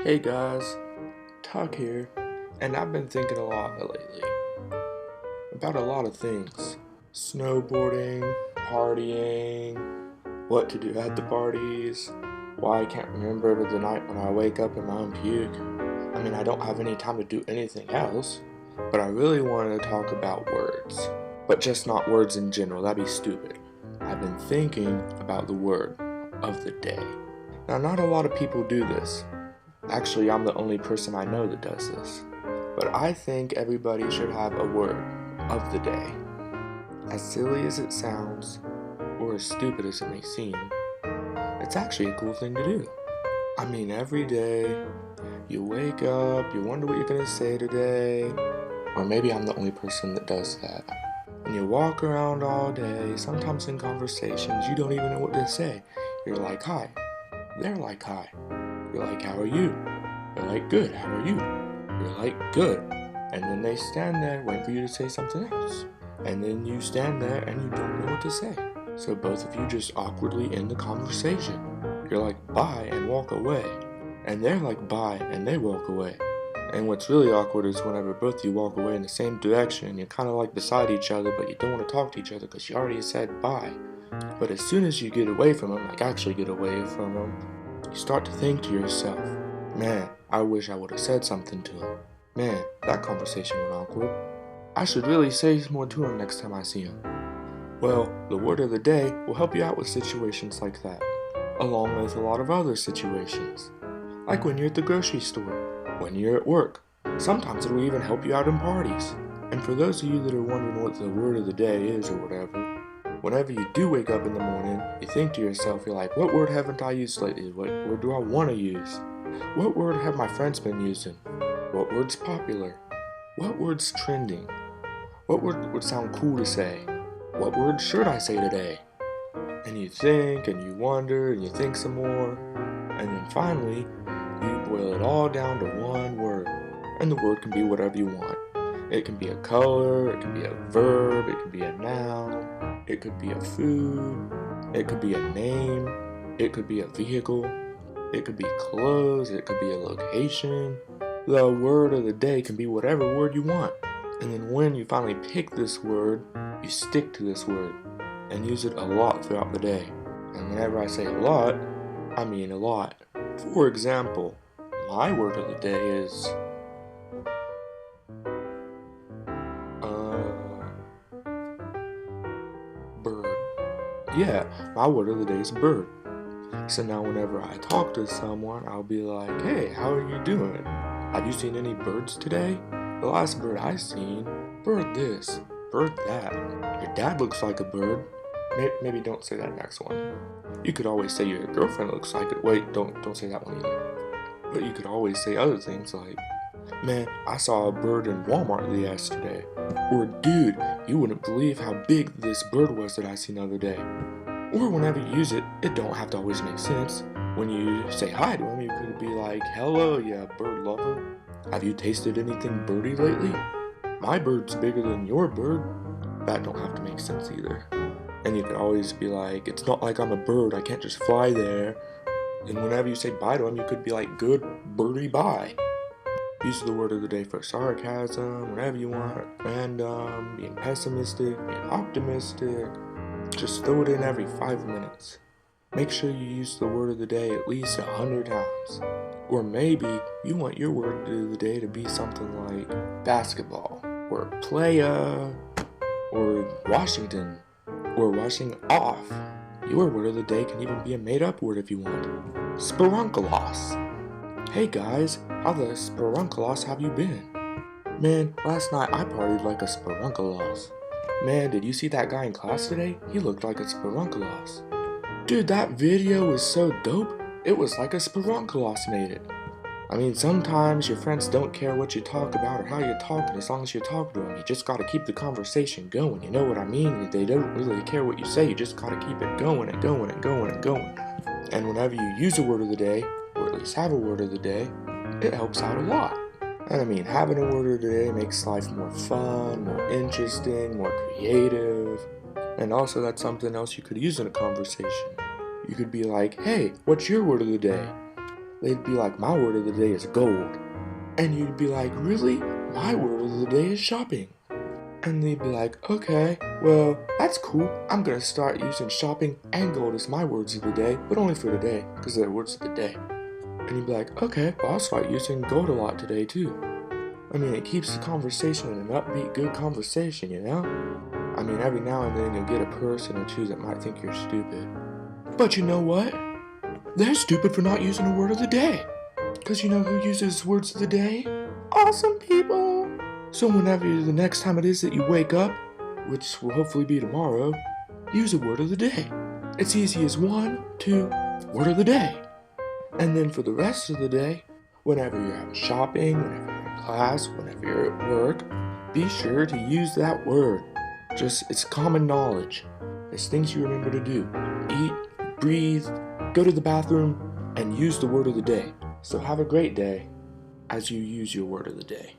Hey guys, Tuck here, and I've been thinking a lot lately about a lot of things. Snowboarding, partying, what to do at the parties, why I can't remember the night when I wake up in my own puke. I mean, I don't have any time to do anything else, but I really wanted to talk about words. But just not words in general, that'd be stupid. I've been thinking about the word of the day. Now, not a lot of people do this. Actually, I'm the only person I know that does this. But I think everybody should have a word of the day. As silly as it sounds, or as stupid as it may seem, it's actually a cool thing to do. I mean, every day, you wake up, you wonder what you're gonna say today, or maybe I'm the only person that does that. And you walk around all day, sometimes in conversations, you don't even know what to say. You're like, hi. They're like, hi. You're like, how are you? They're like, good, how are you? You're like, good. And then they stand there waiting for you to say something else. And then you stand there and you don't know what to say. So both of you just awkwardly end the conversation. You're like, bye, and walk away. And they're like, bye, and they walk away. And what's really awkward is whenever both of you walk away in the same direction and you're kind of like beside each other, but you don't want to talk to each other because you already said bye. But as soon as you get away from them, like actually get away from them, you start to think to yourself, man, I wish I would have said something to him. Man, that conversation went awkward. I should really say more to him next time I see him. Well, the word of the day will help you out with situations like that, along with a lot of other situations. Like when you're at the grocery store, when you're at work. Sometimes it will even help you out in parties. And for those of you that are wondering what the word of the day is or whatever, whenever you do wake up in the morning, you think to yourself, you're like, what word haven't I used lately? What word do I want to use? What word have my friends been using? What word's popular? What word's trending? What word would sound cool to say? What word should I say today? And you think, and you wonder, and you think some more, and then finally, you boil it all down to one word. And the word can be whatever you want. It can be a color, it can be a verb, it can be a noun, it could be a food, it could be a name, it could be a vehicle, it could be clothes, it could be a location. The word of the day can be whatever word you want. And then when you finally pick this word, you stick to this word and use it a lot throughout the day. And whenever I say a lot, I mean a lot. For example, my word of the day is bird. Yeah, my word of the day is bird. So now whenever I talk to someone, I'll be like, hey, how are you doing? Have you seen any birds today? The last bird I seen, bird this, bird that. Your dad looks like a bird. Maybe don't say that next one. You could always say your girlfriend looks like it. Wait, don't say that one either. But you could always say other things like, man, I saw a bird in Walmart yesterday. Or, dude, you wouldn't believe how big this bird was that I seen the other day. Or whenever you use it, it don't have to always make sense. When you say hi to him, you could be like, hello, yeah, bird lover. Have you tasted anything birdie lately? My bird's bigger than your bird. That don't have to make sense either. And you could always be like, it's not like I'm a bird, I can't just fly there. And whenever you say bye to him, you could be like, good birdie bye. Use the word of the day for sarcasm, whenever you want, random, being pessimistic, being optimistic. Just throw it in every 5 minutes. Make sure you use the word of the day at least 100 times. Or maybe you want your word of the day to be something like basketball, or playa, or Washington, or washing off. Your word of the day can even be a made-up word if you want. Spurunkelos. Hey guys, how the spurunkelos have you been? Man, last night I partied like a spurunkelos. Man, did you see that guy in class today? He looked like a spurunkelos. Dude, that video was so dope, it was like a spurunkelos made it. I mean, sometimes your friends don't care what you talk about or how you're talking as long as you're talking to them. You just gotta keep the conversation going, you know what I mean? They don't really care what you say, you just gotta keep it going and going and going and going. And whenever you use a word of the day, or at least have a word of the day, it helps out a lot. And I mean, having a word of the day makes life more fun, more interesting, more creative. And also that's something else you could use in a conversation. You could be like, hey, what's your word of the day? they'd be like, my word of the day is gold. And you'd be like, really? My word of the day is shopping. And they'd be like, okay, well, that's cool. I'm gonna start using shopping and gold as my words of the day, but only for today, because they're words of the day. And you'd be like, okay, well, I'll start using gold a lot today too. I mean, it keeps the conversation an upbeat, good conversation, you know? I mean, every now and then you'll get a person or two that might think you're stupid. But you know what? They're stupid for not using a word of the day. Because you know who uses words of the day? Awesome people! So whenever the next time it is that you wake up, which will hopefully be tomorrow, use a word of the day. It's easy as 1, 2, word of the day. And then for the rest of the day, whenever you're out shopping, whenever you're in class, whenever you're at work, be sure to use that word. It's common knowledge. It's things you remember to do. Eat, breathe, go to the bathroom, and use the word of the day. So have a great day as you use your word of the day.